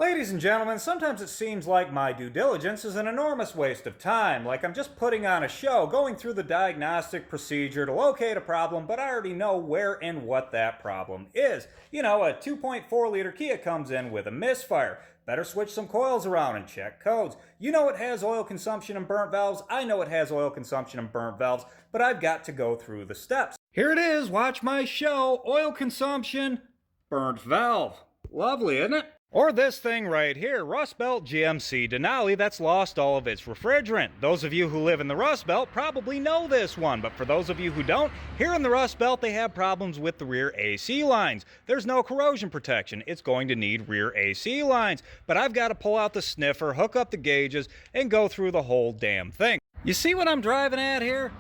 Ladies and gentlemen, sometimes it seems like my due diligence is an enormous waste of time, like I'm just putting on a show, going through the diagnostic procedure to locate a problem, but I already know where and what that problem is. You know, a 2.4 liter Kia comes in with a misfire. Better switch some coils around and check codes. You know it has oil consumption and burnt valves. I know it has oil consumption and burnt valves, but I've got to go through the steps. Here it is, watch my show. Oil consumption, burnt valve. Lovely, isn't it? Or this thing right here, Rust Belt GMC Denali that's lost all of its refrigerant. Those of you who live in the Rust Belt probably know this one, but for those of you who don't, here in the Rust Belt they have problems with the rear AC lines. There's no corrosion protection. It's going to need rear AC lines. But I've got to pull out the sniffer, hook up the gauges, and go through the whole damn thing. You see what I'm driving at here?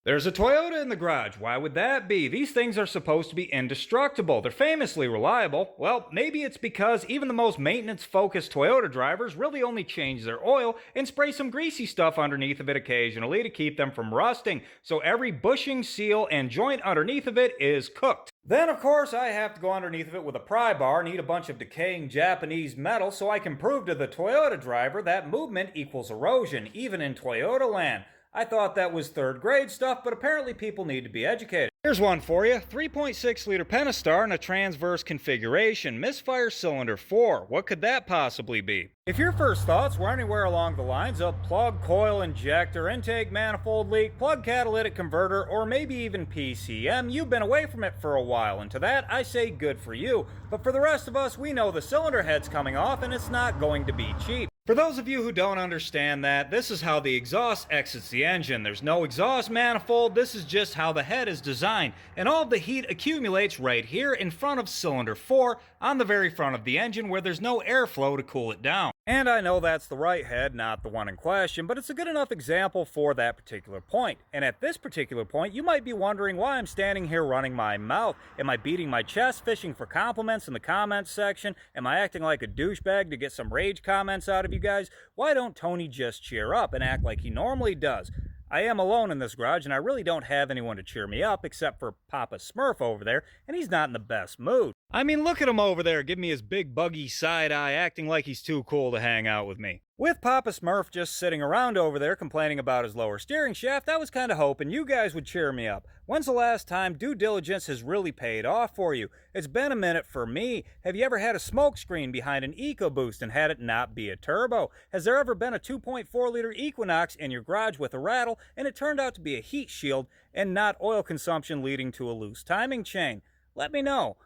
There's a Toyota in the garage. Why would that be? These things are supposed to be indestructible. They're famously reliable. Well, maybe it's because even the most maintenance-focused Toyota drivers really only change their oil and spray some greasy stuff underneath of it occasionally to keep them from rusting. So every bushing, seal, and joint underneath of it is cooked. Then, of course, I have to go underneath of it with a pry bar and eat a bunch of decaying Japanese metal so I can prove to the Toyota driver that movement equals erosion, even in Toyota land. I thought that was third grade stuff, but apparently people need to be educated. Here's one for you. 3.6 liter Pentastar in a transverse configuration. Misfire cylinder 4. What could that possibly be? If your first thoughts were anywhere along the lines of plug, coil, injector, intake manifold leak, plug catalytic converter, or maybe even PCM, you've been away from it for a while, and to that I say good for you. But for the rest of us, we know the cylinder head's coming off and it's not going to be cheap. For those of you who don't understand that, this is how the exhaust exits the engine. There's no exhaust manifold, this is just how the head is designed, and all of the heat accumulates right here in front of cylinder 4 on the very front of the engine where there's no airflow to cool it down. And I know that's the right head, not the one in question, but it's a good enough example for that particular point. And at this particular point, you might be wondering why I'm standing here running my mouth. Am I beating my chest, fishing for compliments in the comments section? Am I acting like a douchebag to get some rage comments out of you guys? Why don't Tony just cheer up and act like he normally does? I am alone in this garage, and I really don't have anyone to cheer me up except for Papa Smurf over there, and he's not in the best mood. I mean, look at him over there, giving me his big buggy side eye, acting like he's too cool to hang out with me. With Papa Smurf just sitting around over there complaining about his lower steering shaft, I was kind of hoping you guys would cheer me up. When's the last time due diligence has really paid off for you? It's been a minute for me. Have you ever had a smoke screen behind an EcoBoost and had it not be a turbo? Has there ever been a 2.4 liter Equinox in your garage with a rattle and it turned out to be a heat shield and not oil consumption leading to a loose timing chain? Let me know.